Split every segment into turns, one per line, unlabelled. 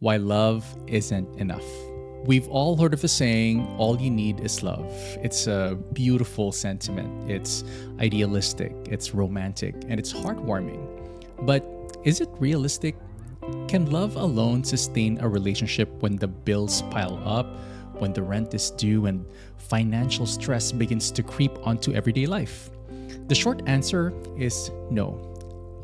Why love isn't enough. We've all heard of the saying, all you need is love. It's a beautiful sentiment. It's idealistic, it's romantic, and it's heartwarming. But is it realistic? Can love alone sustain a relationship when the bills pile up, when the rent is due, and financial stress begins to creep onto everyday life? The short answer is no.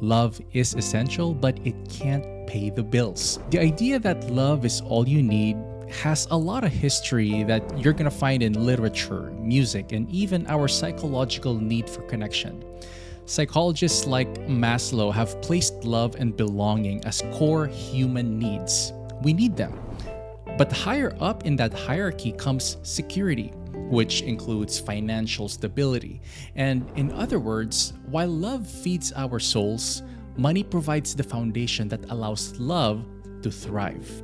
Love is essential, but it can't pay the bills. The idea that love is all you need has a lot of history that you're gonna find in literature, music, and even our psychological need for connection. Psychologists like Maslow have placed love and belonging as core human needs. We need them. But higher up in that hierarchy comes security, which includes financial stability. And in other words, while love feeds our souls, money provides the foundation that allows love to thrive.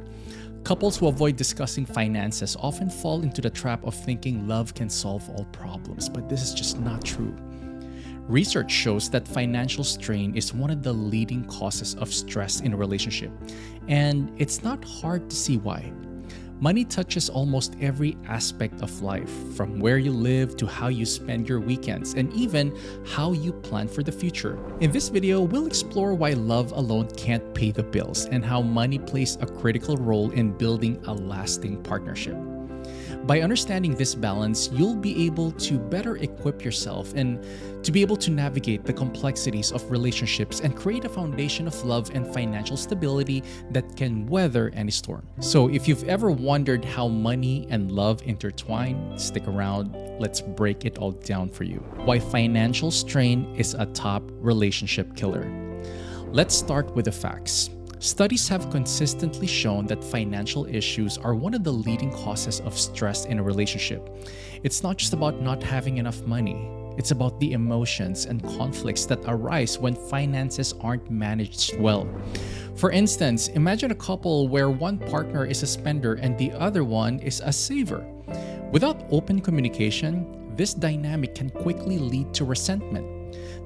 Couples who avoid discussing finances often fall into the trap of thinking love can solve all problems, but this is just not true. Research shows that financial strain is one of the leading causes of stress in a relationship, and it's not hard to see why. Money touches almost every aspect of life, from where you live to how you spend your weekends, and even how you plan for the future. In this video, we'll explore why love alone can't pay the bills and how money plays a critical role in building a lasting partnership. By understanding this balance, you'll be able to better equip yourself and to be able to navigate the complexities of relationships and create a foundation of love and financial stability that can weather any storm. So, if you've ever wondered how money and love intertwine, stick around. Let's break it all down for you. Why financial strain is a top relationship killer. Let's start with the facts. Studies have consistently shown that financial issues are one of the leading causes of stress in a relationship. It's not just about not having enough money. It's about the emotions and conflicts that arise when finances aren't managed well. For instance, imagine a couple where one partner is a spender and the other one is a saver. Without open communication, this dynamic can quickly lead to resentment.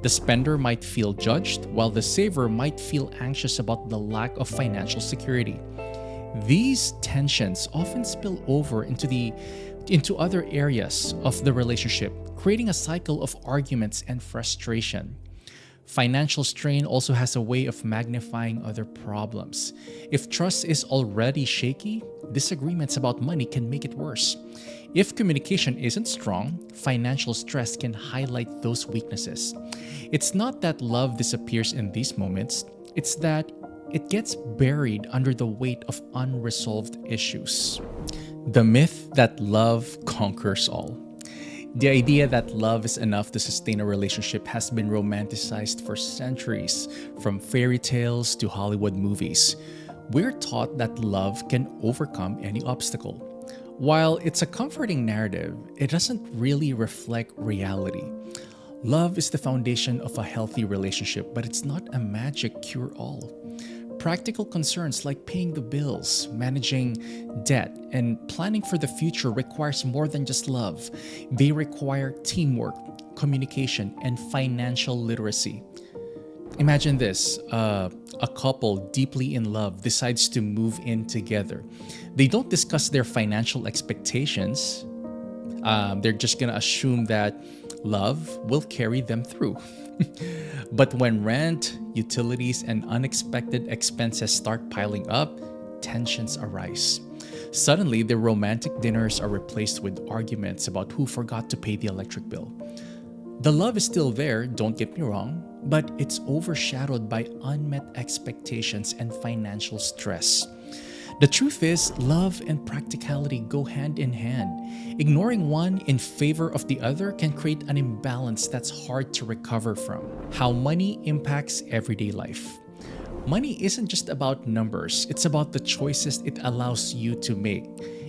The spender might feel judged, while the saver might feel anxious about the lack of financial security. These tensions often spill over into other areas of the relationship, creating a cycle of arguments and frustration. Financial strain also has a way of magnifying other problems. If trust is already shaky, disagreements about money can make it worse. If communication isn't strong, financial stress can highlight those weaknesses. It's not that love disappears in these moments, it's that it gets buried under the weight of unresolved issues. The myth that love conquers all. The idea that love is enough to sustain a relationship has been romanticized for centuries, from fairy tales to Hollywood movies. We're taught that love can overcome any obstacle. While it's a comforting narrative, it doesn't really reflect reality. Love is the foundation of a healthy relationship, but it's not a magic cure-all. Practical concerns like paying the bills, managing debt, and planning for the future requires more than just love. They require teamwork, communication, and financial literacy. Imagine this, a couple deeply in love decides to move in together. They don't discuss their financial expectations. They're just gonna assume that love will carry them through. But when rent, utilities, and unexpected expenses start piling up, tensions arise. Suddenly, the romantic dinners are replaced with arguments about who forgot to pay the electric bill. The love is still there, don't get me wrong, but it's overshadowed by unmet expectations and financial stress. The truth is, love and practicality go hand in hand. Ignoring one in favor of the other can create an imbalance that's hard to recover from. How money impacts everyday life. Money isn't just about numbers, it's about the choices it allows you to make.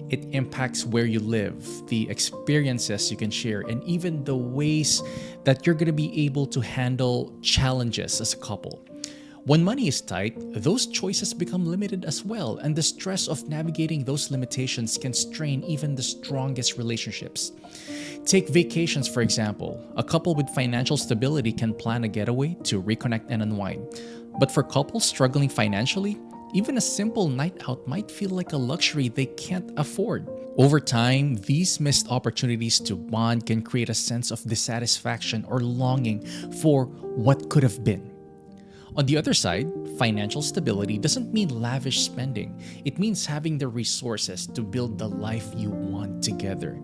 It impacts where you live, the experiences you can share, and even the ways that you're going to be able to handle challenges as a couple. When money is tight, those choices become limited as well, and the stress of navigating those limitations can strain even the strongest relationships. Take vacations, for example. A couple with financial stability can plan a getaway to reconnect and unwind. But for couples struggling financially, Even a simple night out might feel like a luxury they can't afford. Over time, these missed opportunities to bond can create a sense of dissatisfaction or longing for what could have been. On the other side, financial stability doesn't mean lavish spending. It means having the resources to build the life you want together.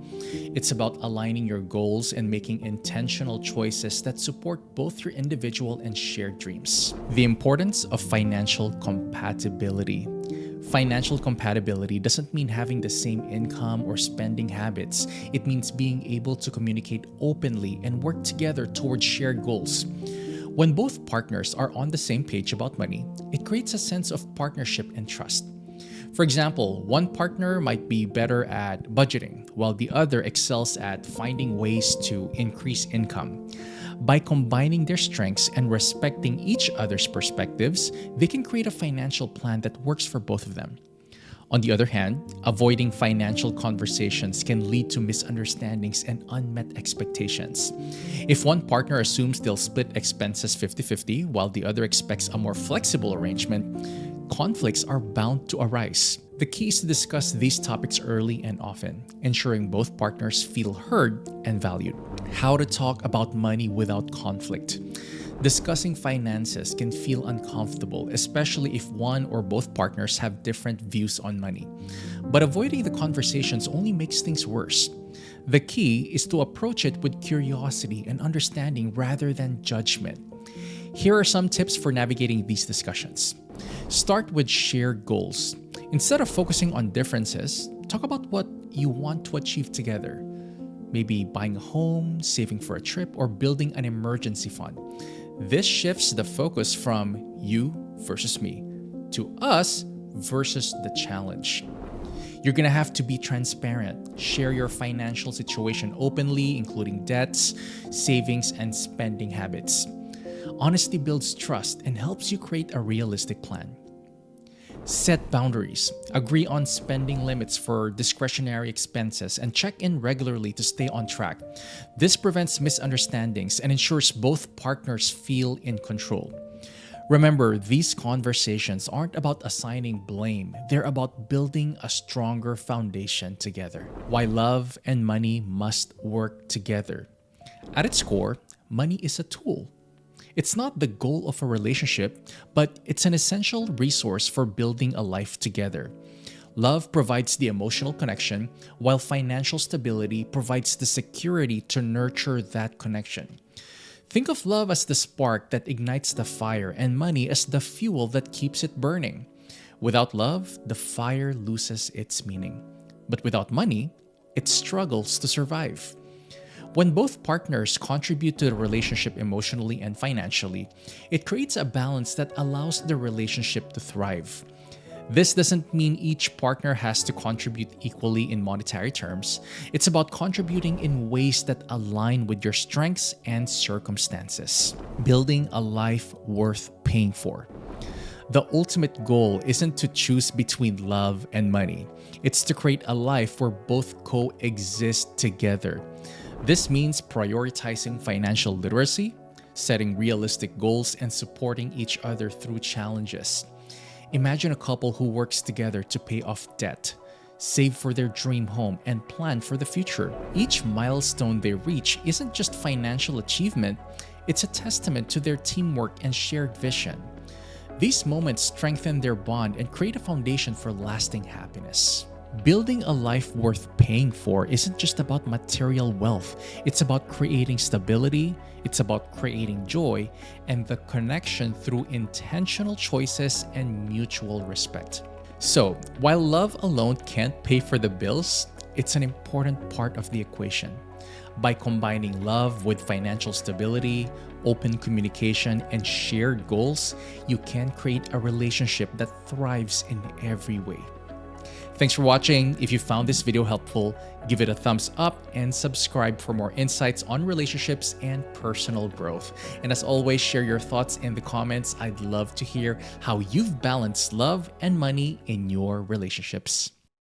It's about aligning your goals and making intentional choices that support both your individual and shared dreams. The importance of financial compatibility. Financial compatibility doesn't mean having the same income or spending habits. It means being able to communicate openly and work together towards shared goals. When both partners are on the same page about money, it creates a sense of partnership and trust. For example, one partner might be better at budgeting, while the other excels at finding ways to increase income. By combining their strengths and respecting each other's perspectives, they can create a financial plan that works for both of them. On the other hand, avoiding financial conversations can lead to misunderstandings and unmet expectations. If one partner assumes they'll split expenses 50-50 while the other expects a more flexible arrangement, conflicts are bound to arise. The key is to discuss these topics early and often, ensuring both partners feel heard and valued. How to talk about money without conflict. Discussing finances can feel uncomfortable, especially if one or both partners have different views on money. But avoiding the conversations only makes things worse. The key is to approach it with curiosity and understanding rather than judgment. Here are some tips for navigating these discussions. Start with shared goals. Instead of focusing on differences, talk about what you want to achieve together. Maybe buying a home, saving for a trip, or building an emergency fund. This shifts the focus from you versus me to us versus the challenge. You're gonna have to be transparent. Share your financial situation openly, including debts, savings, and spending habits. Honesty builds trust and helps you create a realistic plan. Set boundaries. Agree on spending limits for discretionary expenses and check in regularly to stay on track. This prevents misunderstandings and ensures both partners feel in control. Remember, these conversations aren't about assigning blame. They're about building a stronger foundation together. Why love and money must work together. At its core, money is a tool. It's not the goal of a relationship, but it's an essential resource for building a life together. Love provides the emotional connection, while financial stability provides the security to nurture that connection. Think of love as the spark that ignites the fire and money as the fuel that keeps it burning. Without love, the fire loses its meaning. But without money, it struggles to survive. When both partners contribute to the relationship emotionally and financially, it creates a balance that allows the relationship to thrive. This doesn't mean each partner has to contribute equally in monetary terms. It's about contributing in ways that align with your strengths and circumstances. Building a life worth paying for. The ultimate goal isn't to choose between love and money. It's to create a life where both coexist together. This means prioritizing financial literacy, setting realistic goals, and supporting each other through challenges. Imagine a couple who works together to pay off debt, save for their dream home, and plan for the future. Each milestone they reach isn't just financial achievement, it's a testament to their teamwork and shared vision. These moments strengthen their bond and create a foundation for lasting happiness. Building a life worth paying for isn't just about material wealth. It's about creating stability, it's about creating joy, and the connection through intentional choices and mutual respect. So, while love alone can't pay for the bills, it's an important part of the equation. By combining love with financial stability, open communication, and shared goals, you can create a relationship that thrives in every way. Thanks for watching. If you found this video helpful, give it a thumbs up and subscribe for more insights on relationships and personal growth. And as always, share your thoughts in the comments. I'd love to hear how you've balanced love and money in your relationships.